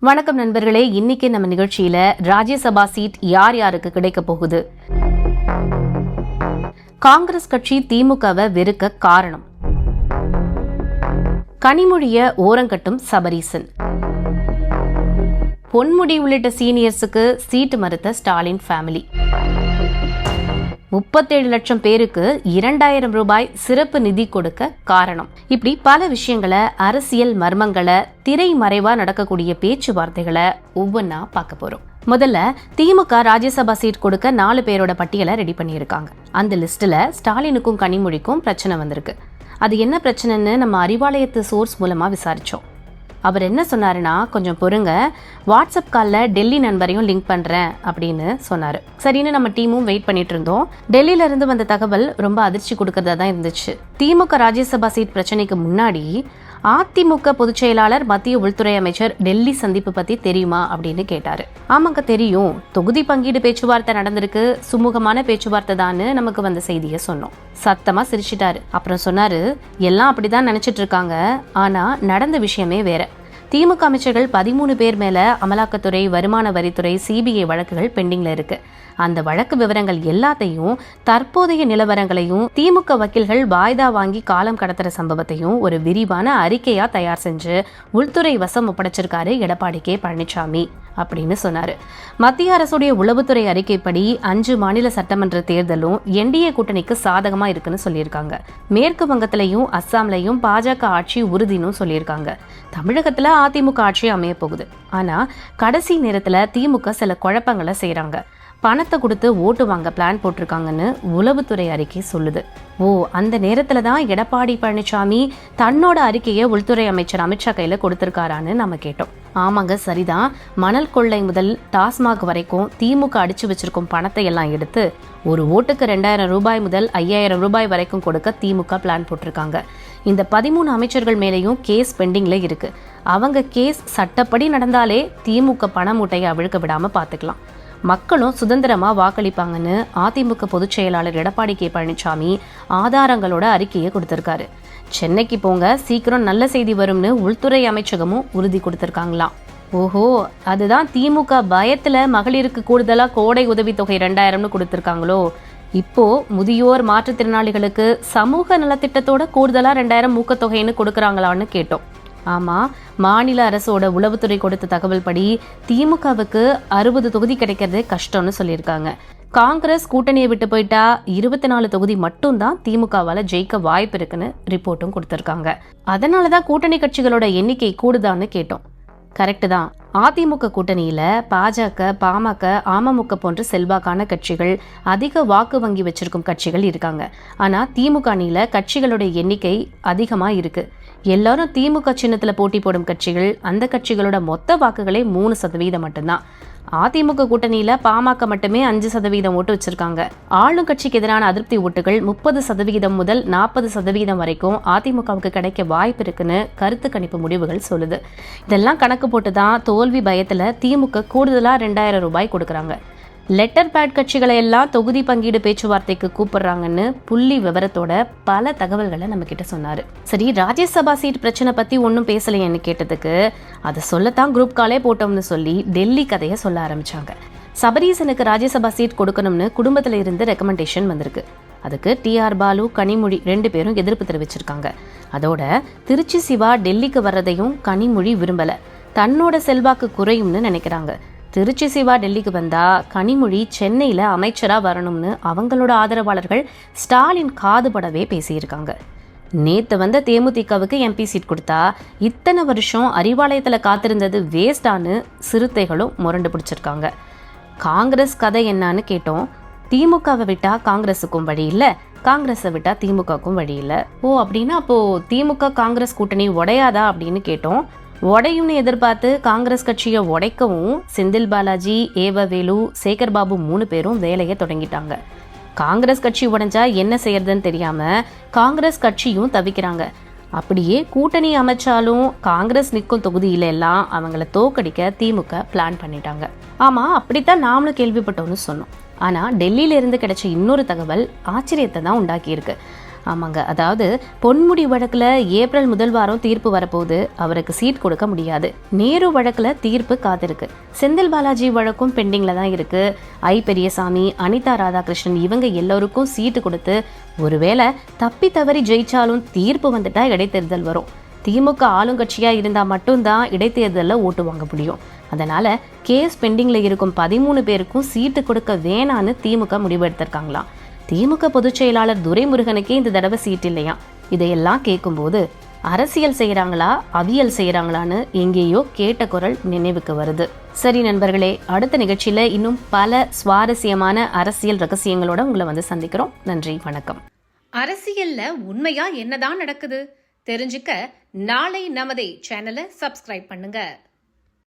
வணக்கம் நண்பர்களே, இன்னைக்கு நம்ம நிகழ்ச்சியில ராஜ்யசபா சீட் யார் யாருக்கு கிடைக்க போகுது, காங்கிரஸ் கட்சி திமுகவை வெறுக்க காரணம், கனிமொழிய ஓரங்கட்டும் சபரீசன், பொன்முடி உள்ளிட்ட சீனியர்ஸுக்கு சீட் மறுத்த ஸ்டாலின் ஃபேமிலி, 37 லட்சம் பேருக்கு 2000 ரூபாய் சிறப்பு நிதி கொடுக்க காரணம். இப்படி பல விஷயங்களை, அரசியல் மர்மங்களை, திரை மறைவா நடக்கக்கூடிய பேச்சுவார்த்தைகளை ஒவ்வொன்னா பார்க்க போறோம். முதல்ல திமுக ராஜ்யசபா சீட் கொடுக்க 4 பேரோட பட்டியலை ரெடி பண்ணியிருக்காங்க. அந்த லிஸ்ட்ல ஸ்டாலினுக்கும் கனிமொழிக்கும் பிரச்சனை வந்திருக்கு. அது என்ன பிரச்சனைன்னு நம்ம அறிவாலயத்து சோர்ஸ் மூலமா விசாரிச்சோம். அவர் என்ன சொன்னாருன்னா, கொஞ்சம் பொறுங்க, வாட்ஸ்அப் காலில் டெல்லி நண்பரையும் லிங்க் பண்ணுறேன் அப்படின்னு சொன்னார். சரின்னு நம்ம டீமும் வெயிட் பண்ணிட்டு இருந்தோம். டெல்லியில இருந்து வந்த தகவல் ரொம்ப அதிர்ச்சி கொடுக்கறதா தான் இருந்துச்சு. திமுக ராஜ்யசபா சீட் பிரச்சனைக்கு முன்னாடி அதிமுக பொதுச் செயலாளர் மத்திய உள்துறை அமைச்சர் டெல்லி சந்திப்பு பத்தி தெரியுமா அப்படின்னு கேட்டாரு. ஆமாங்க தெரியும், தொகுதி பங்கீடு பேச்சுவார்த்தை நடந்திருக்கு, சுமூகமான பேச்சுவார்த்தை தான்னு நமக்கு வந்த செய்தியை சொன்னோம். சத்தமா சிரிச்சிட்டாரு. அப்புறம் சொன்னாரு, எல்லாம் அப்படிதான் நினைச்சிட்டு இருக்காங்க, ஆனா நடந்த விஷயமே வேற. திமுக அமைச்சர்கள் 13 பேர் மேல அமலாக்கத்துறை, வருமான வரித்துறை, சிபிஐ வழக்குகள் பெண்டிங்ல இருக்கு. அந்த வழக்கு விவரங்கள் எல்லாத்தையும், தற்போதைய நிலவரங்களையும், திமுக வக்கீல்கள் வாய்தா வாங்கி காலம் கடத்துற சம்பவத்தையும் ஒரு விரிவான அறிக்கையா தயார் செஞ்சு உள்துறை வசம் ஒப்படைச்சிருக்காரு எடப்பாடி கே பழனிசாமி அப்படின்னு சொன்னாரு. மத்திய அரசுடைய உளவுத்துறை அறிக்கைப்படி 5 மாநில சட்டமன்ற தேர்தலும் என்டிஏ கூட்டணிக்கு சாதகமா இருக்குன்னு சொல்லியிருக்காங்க. மேற்கு வங்கத்திலையும் அஸ்ஸாம்லையும் பாஜக ஆட்சி உறுதினு சொல்லியிருக்காங்க. தமிழகத்துல அதிமுக ஆட்சி அமைய போகுது. ஆனா கடைசி நேரத்துல திமுக சில குழப்பங்களை செய்யறாங்க. பணத்தை கொடுத்து ஓட்டு வாங்க பிளான் போட்டிருக்காங்கன்னு உளவுத்துறை அறிக்கை சொல்லுது. அந்த நேரத்துல தான் எடப்பாடி பழனிசாமி தன்னோட அறிக்கையை உள்துறை அமைச்சர் அமித்ஷா கையில கொடுத்திருக்காரான்னு நம்ம கேட்டோம். ஆமாங்க, சரிதான். மணல் கொள்ளை முதல் டாஸ்மாக் வரைக்கும் திமுக அடிச்சு வச்சிருக்கும் பணத்தை எல்லாம் எடுத்து ஒரு ஓட்டுக்கு 2000 ரூபாய் முதல் 5000 ரூபாய் வரைக்கும் கொடுக்க திமுக பிளான் போட்டிருக்காங்க. இந்த 13 அமைச்சர்கள் மேலேயும் கேஸ் பெண்டிங்ல இருக்கு. அவங்க கேஸ் சட்டப்படி நடந்தாலே திமுக பண மூட்டையை அவிழ்க்க விடாம பாத்துக்கலாம். மக்களும் சுதந்திரமா வாக்களிப்பாங்கன்னு அதிமுக பொதுச் செயலாளர் எடப்பாடி கே பழனிசாமி ஆதாரங்களோட அறிக்கையை கொடுத்திருக்காரு. சென்னைக்கு போங்க, சீக்கிரம் நல்ல செய்தி வரும்னு உள்துறை அமைச்சகமும் உறுதி கொடுத்திருக்காங்களாம். அதுதான் திமுக பயத்துல மகளிருக்கு கூடுதலா கோடை உதவித்தொகை 2000 கொடுத்திருக்காங்களோ. இப்போ முதியோர், மாற்றுத்திறனாளிகளுக்கு சமூக நலத்திட்டத்தோட கூடுதலா 2000 ஊக்கத்தொகைன்னு கொடுக்கறாங்களான்னு கேட்டோம். ஆமா, மாநில அரசோட உளவுத்துறை கொடுத்த தகவல் படி திமுகவுக்கு 60 தொகுதி கிடைக்கிறது கஷ்டம்னு சொல்லியிருக்காங்க. காங்கிரஸ் கூட்டணியை விட்டு போயிட்டா 24 தொகுதி மட்டும் தான் திமுகவால ஜெயிக்க வாய்ப்பு இருக்குன்னு ரிப்போர்ட்டும் கொடுத்திருக்காங்க. அதனாலதான் கூட்டணி கட்சிகளோட எண்ணிக்கை கூடுதான்னு கேட்டோம். கரெக்ட் தான். அதிமுக கூட்டணியில பாஜக, பாமக, அமமுக போன்ற செல்வாக்கான கட்சிகள், அதிக வாக்கு வங்கி வச்சிருக்கும் கட்சிகள் இருக்காங்க. ஆனா திமுக அணியில கட்சிகளோட எண்ணிக்கை அதிகமா இருக்கு. எல்லாரும் திமுக சின்னத்துல போட்டி போடும் கட்சிகள். அந்த கட்சிகளோட மொத்த வாக்குகளே 3% மட்டும்தான். அதிமுக கூட்டணியில பாமக மட்டுமே 5% ஓட்டு வச்சிருக்காங்க. ஆளும் கட்சிக்கு எதிரான அதிருப்தி ஓட்டுகள் 30% முதல் 40% வரைக்கும் அதிமுகவுக்கு கிடைக்க வாய்ப்பு இருக்குன்னு கருத்து கணிப்பு முடிவுகள் சொல்லுது. இதெல்லாம் கணக்கு போட்டுதான் தோல்வி பயத்துல திமுக கூடுதலா 2000 ரூபாய் கொடுக்கறாங்க. லெட்டர் பேட் கட்சிகளை எல்லாம் தொகுதி பங்கீடு பேச்சுவார்த்தைக்கு கூப்பிடுறாங்கன்னு புள்ளி விவரத்தோட பல தகவல்களை நம்ம கிட்ட சொன்னாரு. சரி, ராஜ்யசபா சீட் பிரச்சனை பத்தி ஒன்னும் பேசலையேன்னு கேட்டதுக்கு, அதை சொல்லத்தான் குரூப் காலே போட்டோம்னு சொல்லி டெல்லி கதையை சொல்ல ஆரம்பிச்சாங்க. சபரீசனுக்கு ராஜ்யசபா சீட் கொடுக்கணும்னு குடும்பத்துல இருந்து ரெக்கமெண்டேஷன் வந்திருக்கு. அதுக்கு டிஆர் பாலு, கனிமொழி 2 பேரும் எதிர்ப்பு தெரிவிச்சிருக்காங்க. அதோட திருச்சி சிவா டெல்லிக்கு வர்றதையும் கனிமொழி விரும்பல. தன்னோட செல்வாக்கு குறையும்னு நினைக்கிறாங்க. திருச்சி சிவா டெல்லிக்கு வந்தா கனிமொழி சென்னையில அமைச்சரா வரணும்னு அவங்களோட ஆதரவாளர்கள் ஸ்டாலின் காதுபடவே பேசியிருக்காங்க. நேத்து வந்த தேமுதிகவுக்கு எம்பி சீட் கொடுத்தா இத்தனை வருஷம் அறிவாலயத்துல காத்திருந்தது வேஸ்டான்னு சிறுத்தைகளும் முரண்டு பிடிச்சிருக்காங்க. காங்கிரஸ் கதை என்னன்னு கேட்டோம். திமுகவை விட்டா காங்கிரஸுக்கும் வழி இல்ல, காங்கிரஸை விட்டா திமுகவுக்கும் வழி இல்ல. அப்படின்னா அப்போ திமுக காங்கிரஸ் கூட்டணி உடையாதா அப்படின்னு கேட்டோம். உடையும்னு எதிர்பார்த்து காங்கிரஸ் கட்சியை உடைக்கவும் செந்தில் பாலாஜி, ஏவவேலு, சேகர் பாபு 3 பேரும் வேலையை தொடங்கிட்டாங்க. காங்கிரஸ் கட்சி உடைஞ்சா என்ன செய்யறதுன்னு தெரியாம காங்கிரஸ் கட்சியும் தவிக்கிறாங்க. அப்படியே கூட்டணி அமைச்சாலும் காங்கிரஸ் நிற்கும் தொகுதியில எல்லாம் அவங்கள தோக்கடிக்க திமுக பிளான் பண்ணிட்டாங்க. ஆமா, அப்படித்தான் நாமளும் கேள்விப்பட்டோம்னு சொன்னோம். ஆனா டெல்லியில இருந்து கிடைச்ச இன்னொரு தகவல் ஆச்சரியத்தை தான் உண்டாக்கி இருக்கு. ஆமாங்க, அதாவது பொன்முடி வழக்குல ஏப்ரல் முதல் வாரம் தீர்ப்பு வரப்போது அவருக்கு சீட் கொடுக்க முடியாது. நேரு வழக்குல தீர்ப்பு காத்திருக்கு. செந்தில் பாலாஜி வழக்கும் பெண்டிங்ல தான் இருக்கு. ஐ பெரியசாமி, அனிதா ராதாகிருஷ்ணன் இவங்க எல்லோருக்கும் சீட்டு கொடுத்து ஒருவேளை தப்பி தவறி ஜெயிச்சாலும் தீர்ப்பு வந்துட்டா இடைத்தேர்தல் வரும். திமுக ஆளுங்கட்சியா இருந்தா மட்டும்தான் இடைத்தேர்தலில் ஓட்டு வாங்க முடியும். அதனால கேஸ் பெண்டிங்ல இருக்கும் 13 பேருக்கும் சீட்டு கொடுக்க வேணான்னு திமுக முடிவெடுத்திருக்காங்களாம். திமுக பொதுச் செயலாளர் துரைமுருகனுக்கே இந்த தடவை சீட் இல்லையா. இதையெல்லாம் கேட்கும்போது அரசியல் செய்யறாங்களா அவியல் செய்யறாங்களான்னு எங்கேயோ கேட்ட குரல் நினைவுக்கு வருது. சரி நண்பர்களே, அடுத்த நிகழ்ச்சியில இன்னும் பல சுவாரஸ்யமான அரசியல் ரகசியங்களோட உங்களை வந்து சந்திக்கிறோம். நன்றி, வணக்கம். அரசியல்ல உண்மையா என்னதான் நடக்குது தெரிஞ்சுக்க நாளை நமதே சேனலை சப்ஸ்கிரைப் பண்ணுங்க.